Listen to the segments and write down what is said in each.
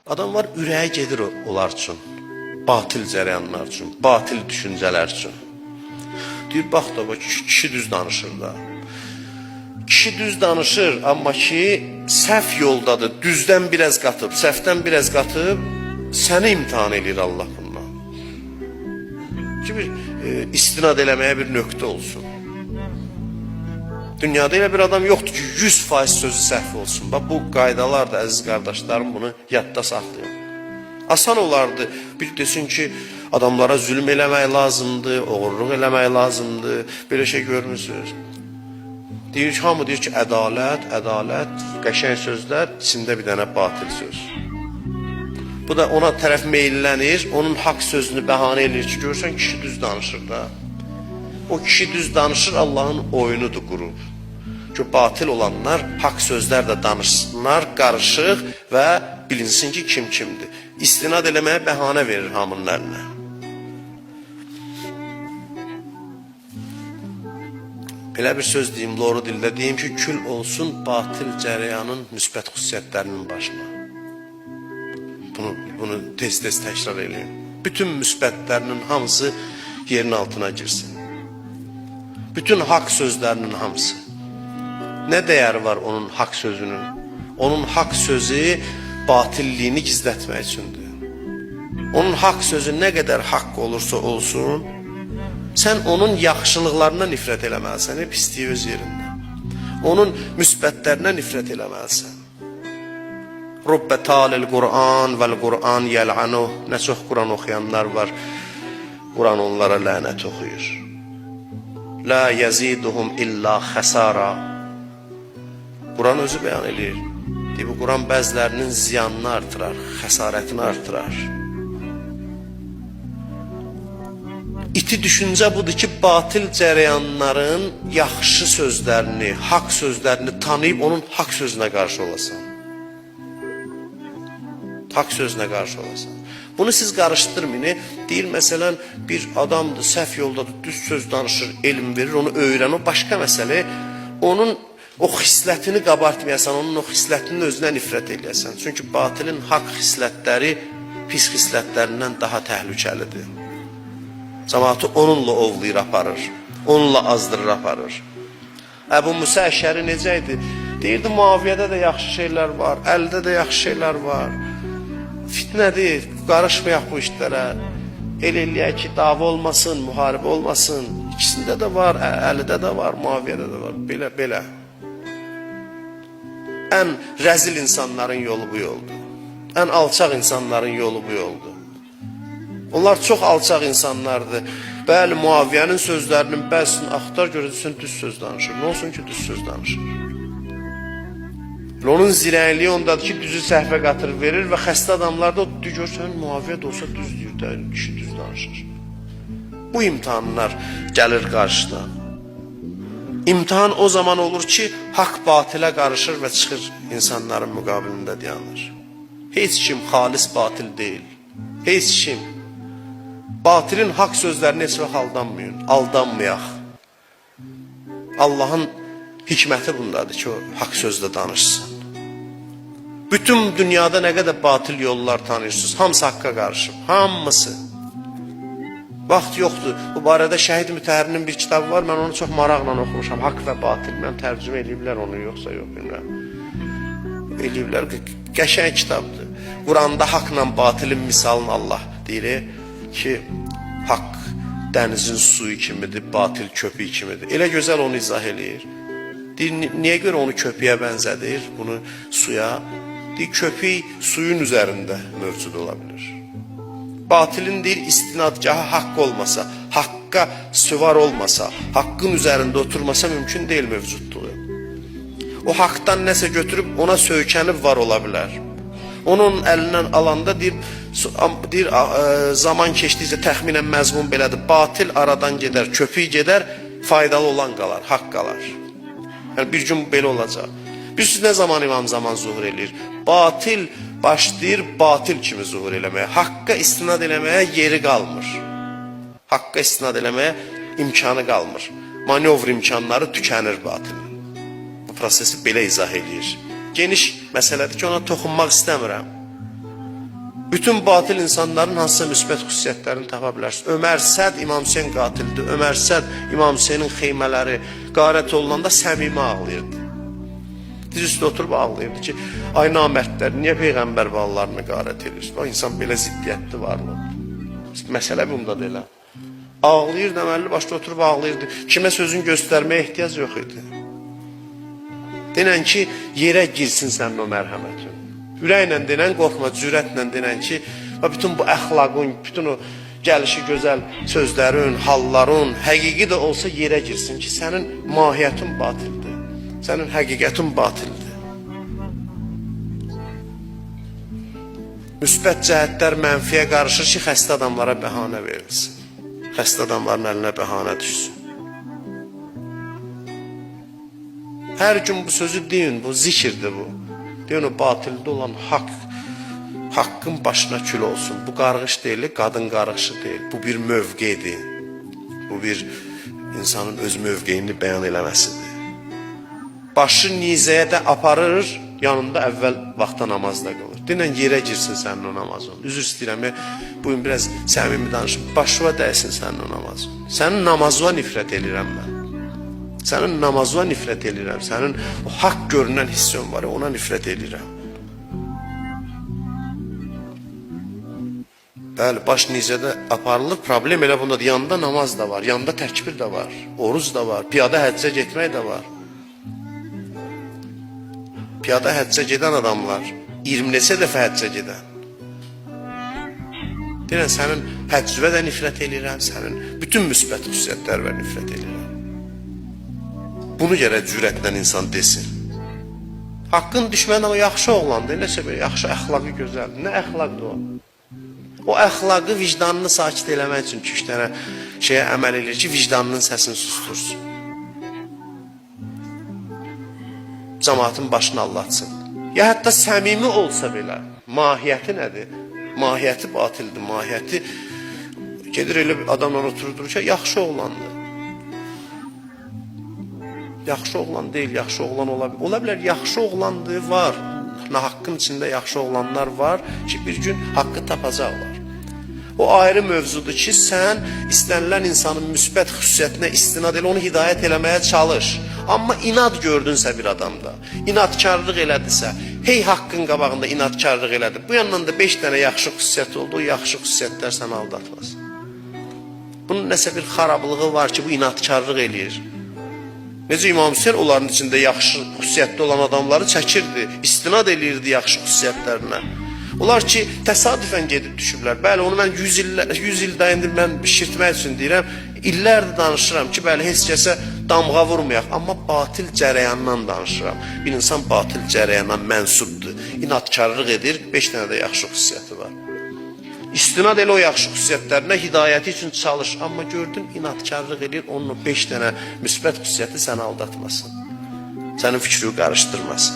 Adamlar ürəyə gedir onlar üçün, batil cərəyanlar üçün, batil düşüncələr üçün. Deyir, bax da, kişi düz danışır da. Kişi düz danışır, amma ki, səhv yoldadır, düzdən biraz qatıb, səhvdən biraz qatıb, səni imtihan edir Allah bundan. Ki, bir istinad eləməyə bir nöqtə olsun. Dünyada elə bir adam yoxdur ki, 100% sözü səhv olsun. Bax, bu qaydalar da, əziz qardaşlarım, bunu yadda saxlayın. Asan olardı, bir desin ki, adamlara zülm eləmək lazımdır, oğurluq eləmək lazımdır, belə şey görmürsünüz. Deyir, hamı deyir ki, ədalət, ədalət, qəşəng sözlər, içində bir dənə batil söz. Bu da ona tərəf meyillənir, onun haqq sözünü bəhanə edir ki, görürsən, kişi düz danışır da. O kişi düz danışır, Allahın oyunudur qurub. Ki, batil olanlar haqq sözlər də danışsınlar, qarışıq və bilinsin ki, kim kimdir. İstinad eləməyə bəhanə verir hamının əlinə. Belə bir söz deyim, loru dildə deyim ki, kül olsun batil cərəyanın müsbət xüsusiyyətlərinin başına. Bunu tez-tez təkrar edeyim. Bütün müsbətlərinin hamısı yerin altına girsin. Bütün haqq sözlərinin hamısı. Nə dəyəri var onun haqq sözünün? Onun haqq sözü batilliyini gizlətmək üçündür. Onun haqq sözü nə qədər haqq olursa olsun, sən onun yaxşılıqlarına nifrət eləməlisən, pisliyi öz yerində. Onun müsbətlərinə nifrət eləməlisən. Rubbə talil Qur'an vəl Qur'an yəl'anuh. Nə çox Qur'an oxuyanlar var, Qur'an onlara lənət oxuyur. La yaziduhum illa xəsara. Quran özü bəyan edir. Bu Quran bəzilərinin ziyanını artırar, xəsarətini artırar. İti düşüncə budur ki, batil cərəyanların yaxşı sözlərini, haqq sözlərini tanıyıb onun haqq sözünə qarşı olasan. Haqq sözünə qarşı olasan. Bunu siz qarışdırmayın. Deyir, məsələn, bir adamdır, səhv yoldadır, düz söz danışır, elm verir, onu öyrən, o başqa məsələ. Onun o xislətini qabartmayasan, onun o xislətinin özünə nifrət eləyəsən. Çünki batilin haqq xislətləri pis xislətlərindən daha təhlükəlidir. Cəmaatı onunla ovlayır, aparır, onunla azdırır, aparır. Əbu Musa Əşəri necə idi? Deyirdi, Muaviyyədə də yaxşı şeylər var, Əlidə də yaxşı şeylər var. Fitnədir, qarışmayaq bu işlərə. Eləyək ki, dava olmasın, müharibə olmasın. İkisində də var, Əlidə də var, Muaviyyədə də var. Belə. Ən rəzil insanların yolu bu yoldur. Ən alçaq insanların yolu bu yoldur. Onlar çox alçaq insanlardır. Bəli, Muaviyyənin sözlərinin bəzisini axtar görürsən, düz söz danışır. Nə olsun ki, düz söz danışır? Onun zirəyliyi ondadır ki, düzü səhvə qatır verir və xəstə adamlarda o görsən, Muaviyyə də olsa düz deyir də, kişi düz danışır. Bu imtihanlar gəlir qarşıdan. İmtihan o zaman olur ki, haqq batilə qarışır və çıxır insanların müqabilində dayanır. Heç kim xalis batil deyil. Heç kim. Batilin haqq sözlərini heç vaxt aldanmayın, aldanmayaq. Allahın hikməti bundadır ki, o haqq sözlə danışsın. Bütün dünyada nə qədər batil yollar tanıyırsınız, hamısı haqqa qarışıb, hamısı. Vaxt yoxdur. Bu barədə Şəhid Mütəhhərinin bir kitabı var, mən onu çox maraqla oxumuşam. Haqq və batil, mən tərcümə eləyiblər onu, yoxsa yox, bilmirəm. Eləyiblər, qəşəng kitabdır. Quranda haqla batilin misalını Allah deyir ki, haqq dənizin suyu kimidir, batil köpüyü kimidir. Elə gözəl onu izah eləyir. Deyir, niyə görə onu köpüyə bənzədir, bunu suya? Deyir, köpük suyun üzərində mövcud ola bilir. Batilin deyir, istinadgahı haqq olmasa, haqqa süvar olmasa, haqqın üzərində oturmasa mümkün deyil mövcudluğu. O haqdan nəsə götürüb ona söykənib var ola bilər. Onun əlindən alanda deyir, zaman keçdikcə təxminən məzmun belədir. Batil aradan gedər, köpük gedər, faydalı olan qalar, haqq qalar. Yəni bir gün belə olacaq. Bilirsiniz nə zaman İmam Zaman zuhur eləyir? Batil başlayır batil kimi zuhur eləməyə. Haqqa istinad eləməyə yeri qalmır. Haqqa istinad eləməyə imkanı qalmır. Manevr imkanları tükənir batilin. Bu prosesi belə izah eləyir. Geniş məsələdir ki, ona toxunmaq istəmirəm. Bütün batil insanların hansısa müsbət xüsusiyyətlərini tapa bilərsiniz. Ömər Səd İmam Hüseyin qatildir. Ömər Səd İmam Hüseynin xeymələri qarət olunanda səmimi ağlayırdı. Diz üstə oturub ağlayırdı ki, ay namərdlər, niyə Peyğəmbər balalarını qarət edirsiniz? O insan belə ziddiyyətli varlıqdır. Məsələ bunda da elə. Ağlayırdı, əməlli başda oturub ağlayırdı. Kimə sözün göstərməyə ehtiyac yox idi. Denən ki, yerə girsin sənin o mərhəmətin. Ürəklə denən, qorxma, cürətlə denən ki, bütün bu əxlaqın, bütün o gəlişi gözəl sözlərin, halların, həqiqi də olsa yerə girsin ki, sənin mahiyyətin batildir, sənin həqiqətin batildir. Müsbət cəhətlər mənfiyə qarışır ki, xəstə adamlara bəhanə verilsin. Xəstə adamların əlinə bəhanə düşsün. Hər gün bu sözü deyin, bu zikirdir bu. Deyin o batildə olan haqqın başına kül olsun. Bu qarğış deyil, qadın qarğışı deyil. Bu bir mövqedir. Bu bir insanın öz mövqeyini bəyan eləməsidir. Başı nizəyə də aparır, yanında əvvəl vaxta namazda qılır. Dinən yerə girsin sənin o namazın. Üzr istəyirəm, bu gün biraz səmimi danışım. Başına dəysin sənin o namazın. Sənin namazına nifrət edirəm mən. Sənin namazına nifrət edirəm. Sənin o haqq görünən hissin var, ona nifrət edirəm. Bəli, baş nizədə aparılır. Problem elə bundadır. Yanında namaz da var, yanında təkbir də var, oruz da var, piyada həccə getmək də var. Piyada həccə gedən adamlar, 20 neçə dəfə həccə gedən. Deyirəm, sənin həccüvə də nifrət edirəm, sənin bütün müsbət xüsusiyyətlərə nifrət edirəm. Bunu gərək cürətlə insan desin. Haqqın düşməni o yaxşı oğlandır, nəsə belə yaxşı əxlaqı gözəldir. Nə əxlaqdır o? O əxlaqı vicdanını sakit eləmək üçün 2-3 dənə şeyə əməl edir ki, vicdanının səsini sustursun. Cəmaatın başını allatsın. Ya hətta səmimi olsa belə, mahiyyəti nədir? Mahiyyəti batildir, mahiyyəti gedir elə bir adamla oturur ki, yaxşı oğlandır. Yaxşı oğlan deyil, yaxşı oğlan ola bilər. Ola bilər, yaxşı oğlandır, var. Haqqın içində yaxşı oğlanlar var ki, bir gün haqqı tapacaqlar. O ayrı mövzudur ki, sən istənilən insanın müsbət xüsusiyyətinə istinad elə, onu hidayət eləməyə çalış. Amma inad gördünsə bir adamda, inadkarlıq elədirsə, hey haqqın qabağında inadkarlıq elədir. Bu yandan da 5 dənə yaxşı xüsusiyyət oldu, o yaxşı xüsusiyyətlər səni aldatmaz. Bunun nəsə bir xarablığı var ki, bu inadkarlıq eləyir. Necə İmam Hüseyin onların içində yaxşı xüsusiyyətli olan adamları çəkirdi, istinad eləyirdi yaxşı xüsusiyyətlərinə. Onlar ki, təsadüfən gedib düşüblər. Bəli, onu mən 100 ildə indi mən şirtmək üçün deyirəm, illərdir danışıram ki, bəli, heç kəsə damğa vurmayaq, amma batil cərəyandan danışıram. Bir insan batil cərəyandan mənsubdur, inadkarlıq edir, 5 dənə də yaxşı xüsusiyyəti var. İstinad elə o yaxşı xüsusiyyətlərinə, hidayəti üçün çalış. Amma gördün, inadkarlıq edir, onun 5 dənə müsbət xüsusiyyəti səni aldatmasın. Sənin fikrini qarışdırmasın.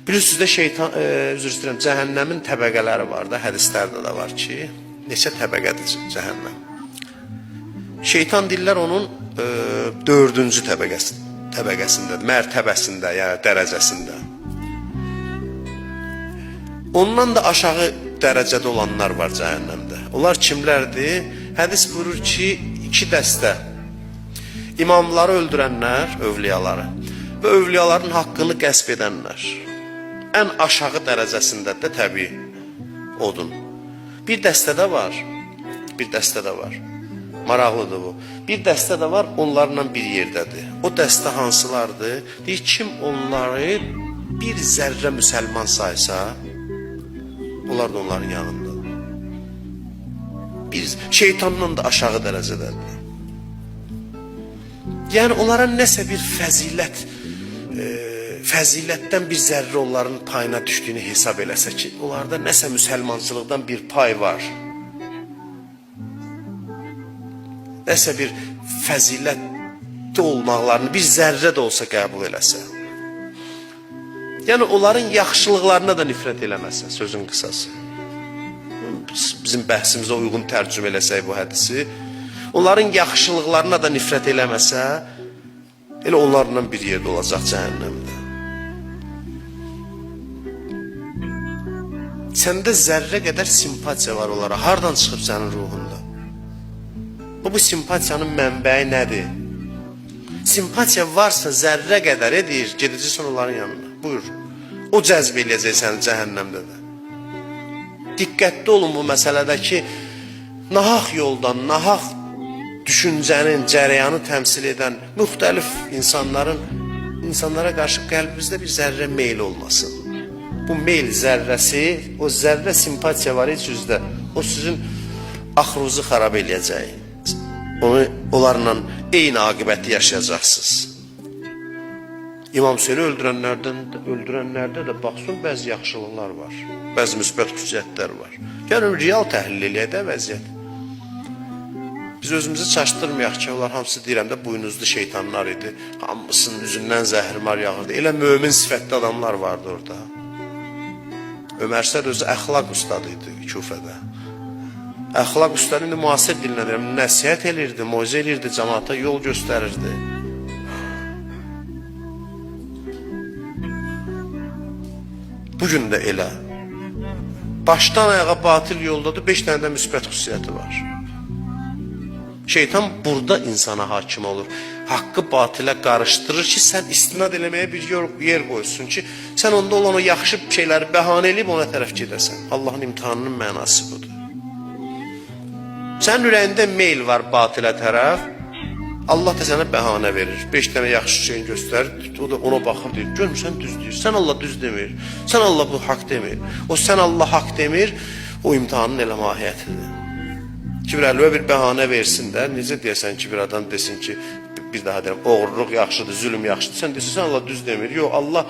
Bilirsiniz də şeytan, üzr istəyirəm, cəhənnəmin təbəqələri var da, hədislərdə də var ki, neçə təbəqədir cəhənnəm. Şeytan deyirlər onun 4-cü təbəqəsində, mərtəbəsində, yəni dərəcəsində. Ondan da aşağı dərəcədə olanlar var cəhənnəmdə. Onlar kimlərdir? Hədis buyurur ki, 2 dəstə. İmamları öldürənlər, övliyaları və övliyaların haqqını qəsb edənlər. Ən aşağı dərəcəsində də təbii odun. Bir dəstədə var, maraqlıdır bu. Bir dəstə də var, onlarla bir yerdədir. O dəstə hansılardır? Deyir, kim onları bir zərrə müsəlman saysa, onlar da onların yanındadır. Şeytandan da aşağı dərəcədədir. Yəni, onlara nəsə bir fəzilətdən bir zərrə onların payına düşdüyünü hesab eləsə ki, onlarda nəsə müsəlmançılıqdan bir pay var. Nəsə bir fəzilətli olmaqlarını bir zərrə də olsa qəbul eləsə. Yəni, onların yaxşılıqlarına da nifrət eləməsə, sözün qısası. Bizim bəhsimizə uyğun tərcümə eləsək bu hədisi, onların yaxşılıqlarına da nifrət eləməsə, elə onlarla bir yerdə olacaq cəhənnəmdə. Səndə zərrə qədər simpatiya var onlara. Hardan çıxıb sənin ruhunda? Bu simpatiyanın mənbəyi nədir? Simpatiya varsa zərrə qədər edir, gedəcəksən onların yanına. Buyur. O cəzb eləyəcək səni cəhənnəmdə də. Diqqətli olun bu məsələdə ki, nahaq yoldan, nahaq düşüncənin cərəyanı təmsil edən müxtəlif insanlara qarşı qəlbimizdə bir zərrə meyl olmasın. Bu meyl zərrəsi, o zərrə simpatiya var heç üzdə, o sizin axırınızı xarab eləyəcək. Onlarla eyni aqibəti yaşayacaqsınız. İmam Hüseyni öldürənlərdə də baxsın, bəzi yaxşılıqlar var, bəzi müsbət xüsusiyyətlər var. Gəlin, real təhlil eləyək də vəziyyət. Biz özümüzü çaşdırmayaq ki, onlar hamısı deyirəm də buynuzlu şeytanlar idi, hamısının üzündən zəhrimar yağırdı. Elə mömin sifətli adamlar vardı orada. Ömər Sər özü əxlaq ustadı idi Küfədə. Əxlaq ustadı indi müasir dilinə deyirəm, nəsihət elirdi, moizə elirdi, cəmaata yol göstərirdi. Bugün də elə. Başdan ayağa batil yoldadır, 5 dənə də müsbət xüsusiyyəti var. Şeytan burada insana hakim olur. Haqqı batilə qarışdırır ki, sən istinad eləməyə bir yer qoysun ki, sən onda olan o yaxşı şeyləri bəhanə eləyib ona tərəf gedəsən. Allahın imtihanının mənası budur. Sənin ürəyində meyl var batilə tərəf, Allah da sənə bəhanə verir. 5 dənə yaxşı şeyin göstərir, o da ona baxır, deyir, görmürsən düz deyir. Sən Allah düz demir, sən Allah bu haqq demir. O sən Allah haqq demir, o imtihanın elə mahiyyətidir. Ki, bir əlvə bir bəhanə versin də, necə deyəsən ki, bir adam desin ki, bir daha deyəm, oğurluq yaxşıdır, zülüm yaxşıdır. Sən desin, sən Allah düz demir. Yox, Allah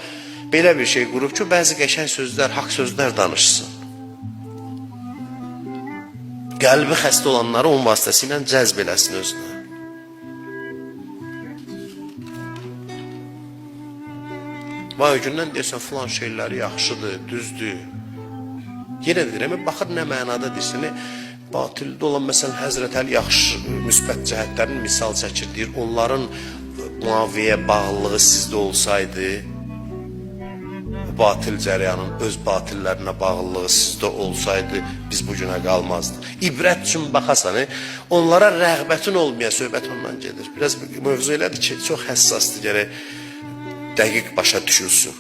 belə bir şey qurub ki, bəzi qəşəng sözlər, haqq sözlər danışsın. Qəlbi xəstə olanları onun vasitəsilə cəzb eləsin özünə. Vay o gündən deyəsən, filan şeyləri yaxşıdır, düzdür. Yenə deyirəm, baxır nə mənada deyirsən, batildə olan məsələn Həzrət Əli yaxşı müsbət cəhətlərini misal çəkir, deyir, onların Muaviyə bağlılığı sizdə olsaydı, batil cərəyanın öz batillərinə bağlılığı sizdə olsaydı, biz bu günə qalmazdıq. İbrət üçün baxasan, onlara rəğbətin olmayan söhbət ondan gedir. Biraz mövzu elədir ki, çox həssasdır, gərək dəqiq başa düşülsün.